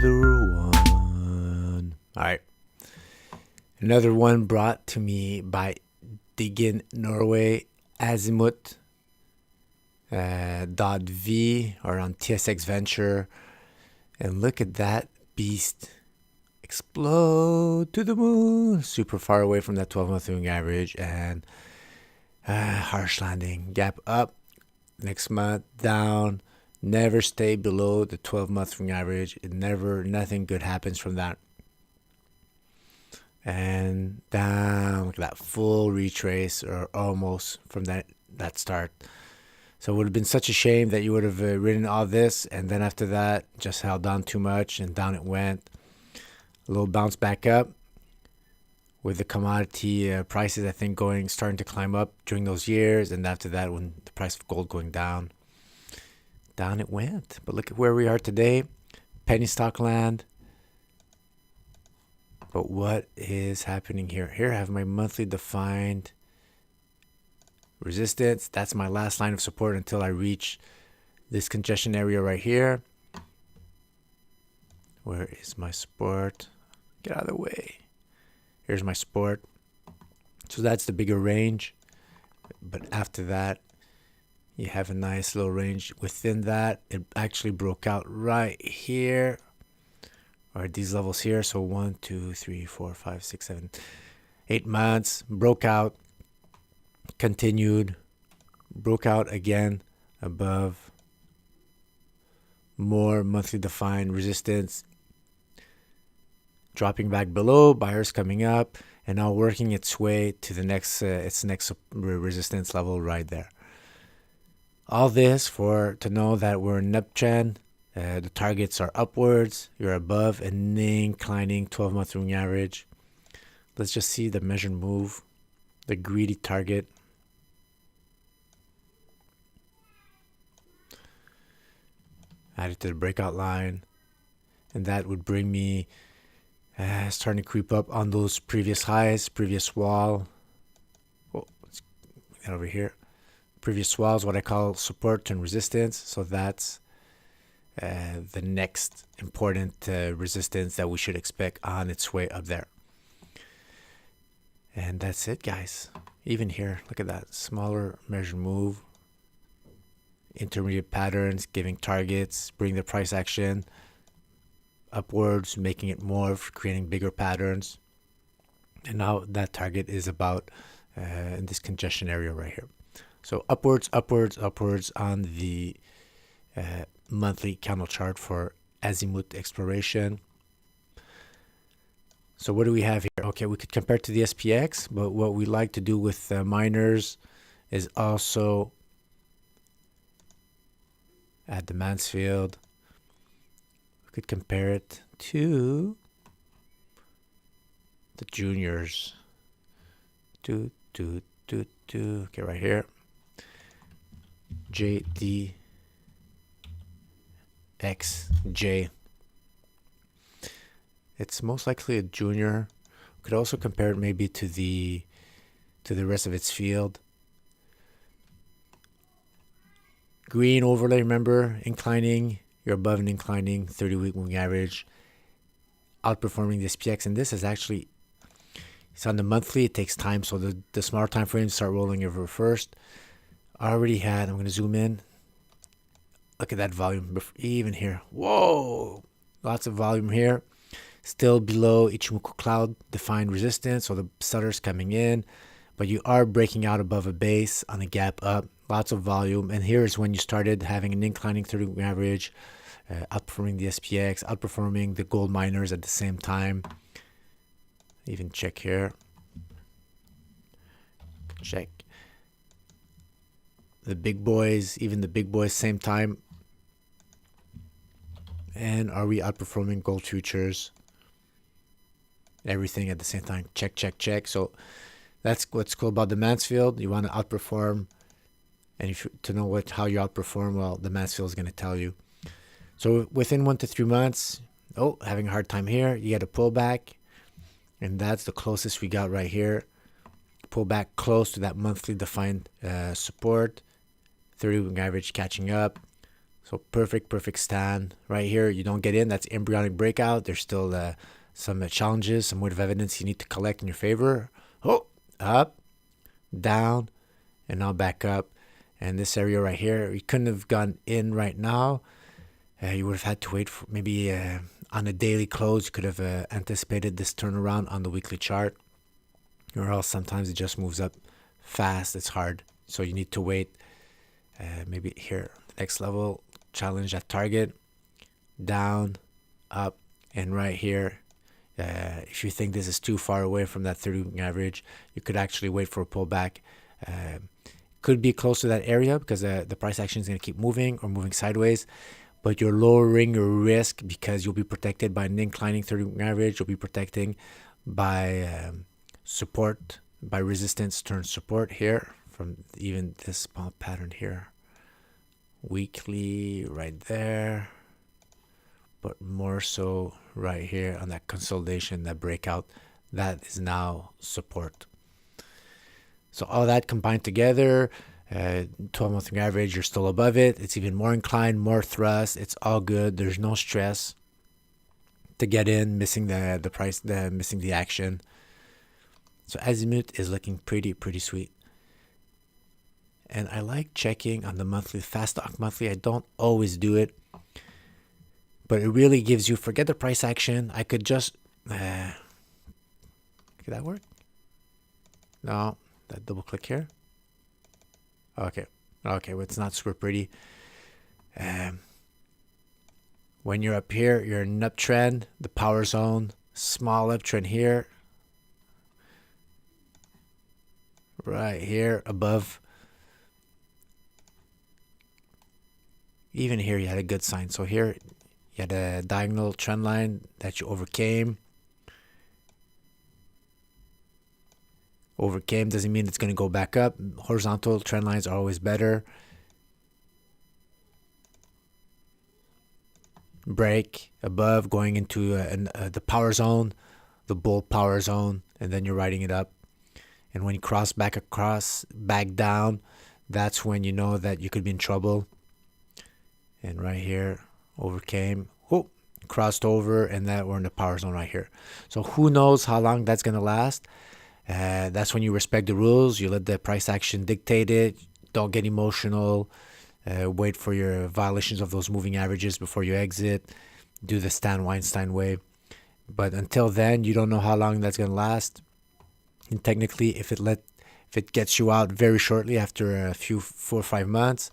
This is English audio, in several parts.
another one. All right. Another one brought to me by Digin Norway, Azimut .v, or on TSX Venture. And look at that beast explode to the moon. Super far away from that 12-month moving average. And harsh landing. Gap up. Next month down. Never stay below the 12-month moving average. Nothing good happens from that. And down, look at that full retrace, or almost from that start. So it would have been such a shame that you would have ridden all this, and then after that just held down too much, and down it went. A little bounce back up with the commodity prices, I think, starting to climb up during those years, and after that, when the price of gold going down it went. But look at where we are today, penny stock land. But what is happening here? Here I have my monthly defined resistance. That's my last line of support until I reach this congestion area right here. Where is my support? Get out of the way. Here's my support. So that's the bigger range. But after that, you have a nice little range within that. It actually broke out right here. Or at these levels here. So 1, 2, 3, 4, 5, 6, 7, 8 months. Broke out. Continued. Broke out again above. More monthly defined resistance. Dropping back below. Buyers coming up. And now working its way to the next resistance level right there. All this to know that we're in an uptrend. The targets are upwards. You're above an inclining 12-month moving average. Let's just see the measured move. The greedy target. Add it to the breakout line. And that would bring me starting to creep up on those previous highs, previous wall. Oh, let's get over here. Previous wall is what I call support and resistance. So that's the next important resistance that we should expect on its way up there. And that's it, guys. Even here, look at that smaller measured move. Intermediate patterns, giving targets, bring the price action upwards, making it morph, creating bigger patterns. And now that target is about in this congestion area right here. So upwards, upwards, upwards on the monthly candle chart for Azimut Exploration. So what do we have here? Okay, we could compare it to the SPX, but what we like to do with miners is also add the Mansfield. We could compare it to the juniors. Okay, right here. gdxj. It's most likely a junior. We could also compare it maybe to the rest of its field. Green overlay, remember, inclining. You're above an inclining 30-week moving average, outperforming the SPX. And this is actually, it's on the monthly. It takes time, so the smaller time frames start rolling over first. I already had, I'm going to zoom in. Look at that volume, even here. Whoa, lots of volume here. Still below Ichimoku cloud defined resistance, so the sellers coming in, but you are breaking out above a base on a gap up. Lots of volume, and here is when you started having an inclining 30-week average, outperforming the SPX, outperforming the gold miners at the same time. Even check here. Check the big boys, even the big boys, same time. And are we outperforming gold futures? Everything at the same time. Check, check, check. So that's what's cool about the Mansfield. You want to outperform. And to know how you outperform, well, the Mansfield is going to tell you. So within 1 to 3 months, having a hard time here, you get a pullback. And that's the closest we got right here. Pull back close to that monthly defined support. 30-week average catching up. So perfect stand right here. You don't get in. That's embryonic breakout. There's still some challenges, some weight of evidence you need to collect in your favor. Oh, up, down, and now back up. And this area right here, you couldn't have gone in right now. You would have had to wait for maybe on a daily close. You could have anticipated this turnaround on the weekly chart, or else sometimes it just moves up fast. It's hard, so you need to wait. Maybe here, next level, challenge that target, down, up, and right here. If you think this is too far away from that 30-week average, you could actually wait for a pullback. Could be close to that area because the price action is going to keep moving or moving sideways, but you're lowering your risk because you'll be protected by an inclining 30-week average. You'll be protecting by support, by resistance turn support here from even this small pattern here. Weekly right there, but more so right here on that consolidation, that breakout, that is now support. So all that combined together, 12-month average, you're still above it. It's even more inclined, more thrust. It's all good. There's no stress to get in, missing the price, missing the action. So Azimut is looking pretty sweet. And I like checking on the monthly, fast stock monthly. I don't always do it, but it really gives you, forget the price action. I could just, could that work? No, that double click here. Okay, well, it's not super pretty. When you're up here, you're in an uptrend, the power zone, small uptrend here. Right here above. Even here, you had a good sign. So here, you had a diagonal trend line that you overcame. Overcame doesn't mean it's going to go back up. Horizontal trend lines are always better. Break above, going into the power zone, the bull power zone, and then you're riding it up. And when you cross back across, back down, that's when you know that you could be in trouble. And right here, overcame, crossed over, and that we're in the power zone right here. So who knows how long that's going to last. That's when you respect the rules. You let the price action dictate it. Don't get emotional. Wait for your violations of those moving averages before you exit. Do the Weinstein way. But until then, you don't know how long that's going to last. And technically, if it gets you out very shortly after a few 4 or 5 months,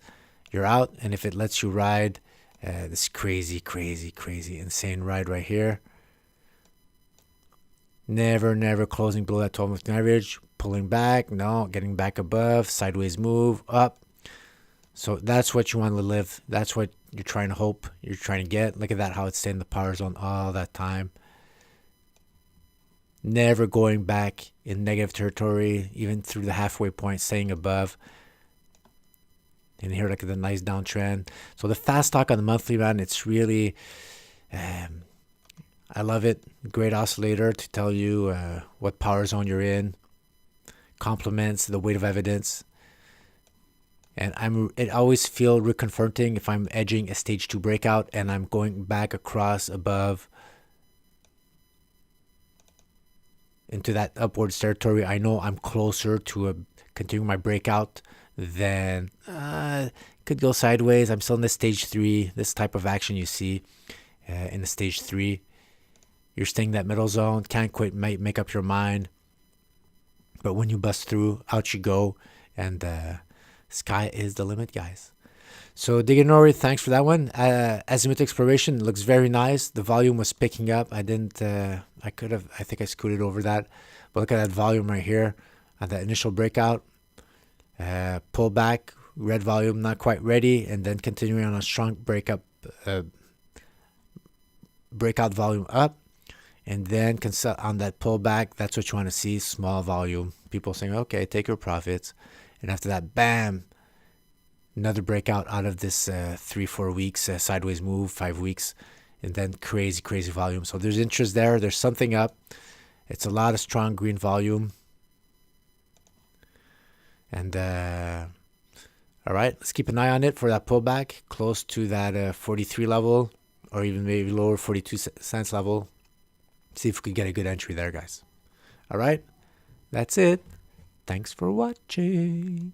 you're out. And if it lets you ride this crazy, insane ride right here, never closing below that 12-month average, pulling back, no, getting back above, sideways move, up. So that's what you want to live. That's what you're trying to hope, you're trying to get. Look at that, how it's staying in the power zone all that time. Never going back in negative territory, even through the halfway point, staying above. And here, look at the nice downtrend. So the fast stock on the monthly, man, it's really, I love it. Great oscillator to tell you what power zone you're in. Complements the weight of evidence. And it always feels reconfirming if I'm edging a stage 2 breakout and I'm going back across above into that upwards territory. I know I'm closer to continuing my breakout than could go sideways. I'm still in the stage 3. This type of action you see in the stage 3. You're staying in that middle zone. Can't quite make up your mind. But when you bust through, out you go. And sky is the limit, guys. So Diganori, thanks for that one. Azimut Exploration looks very nice. The volume was picking up. I think I scooted over that. But look at that volume right here on that initial breakout. Pull back, red volume, not quite ready. And then continuing on a strong breakout volume up. And then on that pullback, that's what you want to see, small volume. People saying, okay, take your profits. And after that, bam, another breakout out of this 3-4 weeks, sideways move, 5 weeks, and then crazy volume. So there's interest there. There's something up. It's a lot of strong green volume. And all All right, let's keep an eye on it for that pullback close to that 43 level, or even maybe lower 42 cents level. See if we could get a good entry there, guys. All right, that's it. Thanks for watching.